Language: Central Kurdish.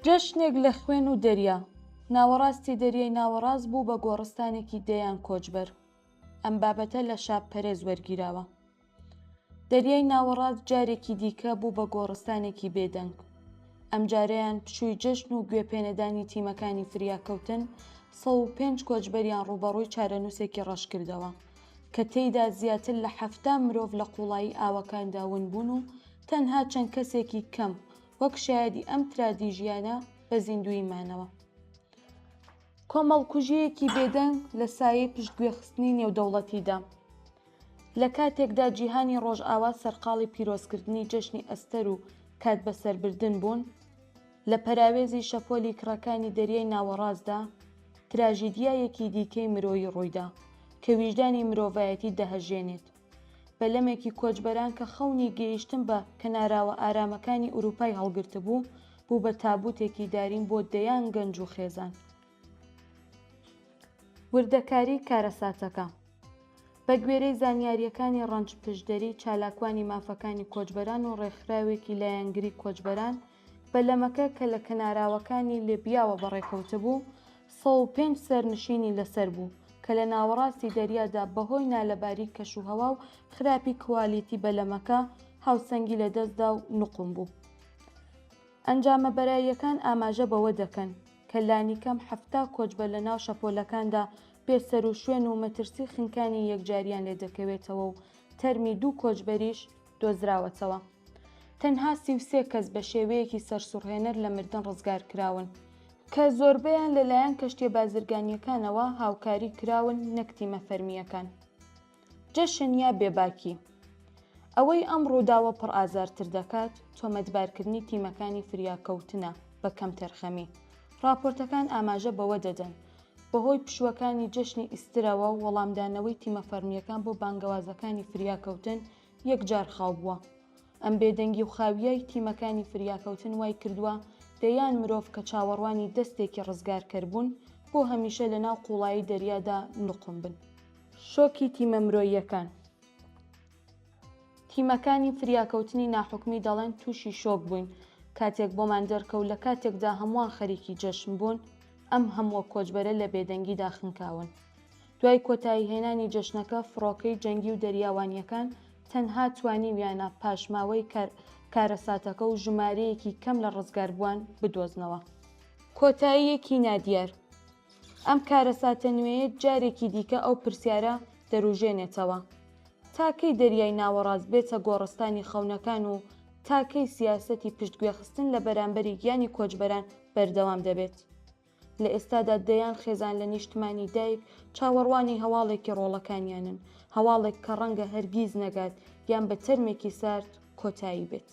جەشنێک لە خوێن و دەریا. ناوەڕاستی دەریای ناوەڕاست بوو بە گۆڕستانێکی دەیان کۆچبەر. ئەم بابەتە لە شاب پەرێز وەرگیراوە. دەریای ناوەڕاست جارێکی دیکە بوو بە گۆڕستانێکی بێدەنگ. ئەم جارەیان پشووی جەشن و گوێپێنەدانی تیمەکانی فریاکەوتن 105 کۆچبەریان ڕوبەڕووی چارەنووسێکی ڕەش کردەوە کە تێیدا زیاتر لە 70 مرۆڤ لە قوڵایی ئاوەکاندا ون بوون و تەنها چەند کەسێکی کەم وەک شایەدی ئەم ترادیژیانە بە زیندووی مانەوە. کۆمەڵکوژیەکی بێدەنگ لە سایەی پشتگوێخستنی نێودەوڵەتیدا. لە کاتێکدا جیهانی ڕۆژئاوا سەرقاڵی پیرۆزکردنی جەشنی ئەستەر و کات بەسەربردن بوون، لە پەراوێزی شەپۆلی کڕەکانی دەریای ناوەڕاستدا تراژیدیایەکی دیکەی مرۆیی ڕوویدا کە ویژدانی مرۆڤایەتی دەهەژێنێت. بەلەمێکی کۆچبەران کە خەونی گەیشتن بە کەناراوە ئارامەکانی ئوروپای هەڵگرتبوو بوو بە تابوتێکی دارین بۆ دەیان گەنج و خێزان. وردەکاری کارەساتەکە بە گوێرەی زانیاریەکانی ڕەنج پشدەری چالاکوانی مافەکانی کۆچبەران و ڕێکخراوێکی لایەنگری کۆچبەران، بەلەمەکە کە لە کەناراوەکانی لێبیاوە بەڕێکەوتبوو 105 سەرنشینی لەسەر بوو کە لە ناوەڕاستی دەریادا بەهۆی نالەباری کەشوهەوا و خراپی کوالیتی بەلەمەکە هاوسەنگی لەدەستدا و نوقم بوو. ئەنجامە بەراییەکان ئاماژە بەوە دەکەن کە لانیکەم 70 کۆچبەر لە ناو شەپۆلەکاندا بێسەر و شوێن و مەترسی خنکانی یەکجاریان لێ دەکەوێتەوە و تەرمی 2 کۆچبەریش دۆزراوەتەوە. تەنها 33 کەس بە شێوەیەکی سەرسوڕهێنەر لە مردن ڕزگار کراون کە زۆربەیان لەلایەن کەشتیە بازرگانیەکانەوە هاوکاری کراون نەک تیمە فەرمیەکان. جەشن یا بێباکی ئەوەی ئەم ڕووداوە پڕ ئازارتر دەکات تۆمەتبارکردنی تیمەکانی فریاکەوتنە بە کەم تەرخەمی. راپۆرتەکان ئاماژە بەوە دەدەن بەهۆی پشووەکانی جەشنی ئیسترەوە و وەڵامدانەوەی تیمە فەرمیەکان بۆ بانگەوازەکانی فریاکەوتن یەکجار خاو بووە. ئەم بێدەنگی و خاویای تیمەکانی فریاکەوتن وای کردووە دەیان مرۆڤ کە چاوەڕوانی دەستێکی ڕزگارکەربوون بۆ هەمیشە لە ناو قوڵایی دەریادا نوقم بن. شۆکی تیمە مرۆییەکان تیمەکانی فریاکەوتنی ناحوکمی دەڵێن تووشی شۆک بووین کاتێک بۆمان دەرکەوت لە کاتێکدا هەمووان خەریکی جەشن بوون ئەم هەموو کۆچبەرە لە بێدەنگیدا خنکاون. دوای کۆتایی هێنانی جەشنەکە فڕۆکەی جەنگی و دەریاوانیەکان تەنها توانیویانە پاشماوەی کارەساتەکە و ژمارەیەکی کەم لە ڕزگاربووان بدۆزنەوە. کۆتاییەکی نادیار ئەم کارەساتە نوێیە جارێکی دیکە ئەو پرسیارە دەروژێنێتەوە: تاکەی دەریای ناوەڕاست بێتە گۆڕستانی خەونەکان و تاکەی سیاسەتی پشتگوێخستن لە بەرامبەری گیانی کۆچبەران بەردەوام دەبێت؟ لە ئێستادا دەیان خێزان لە نیشتمانی دایک چاوەڕوانی هەواڵێکی ڕۆڵەکانیانن، هەواڵێک کە ڕەنگە هەرگیز نەگات یان بە تەرمێکی سارد کۆتایی بێت.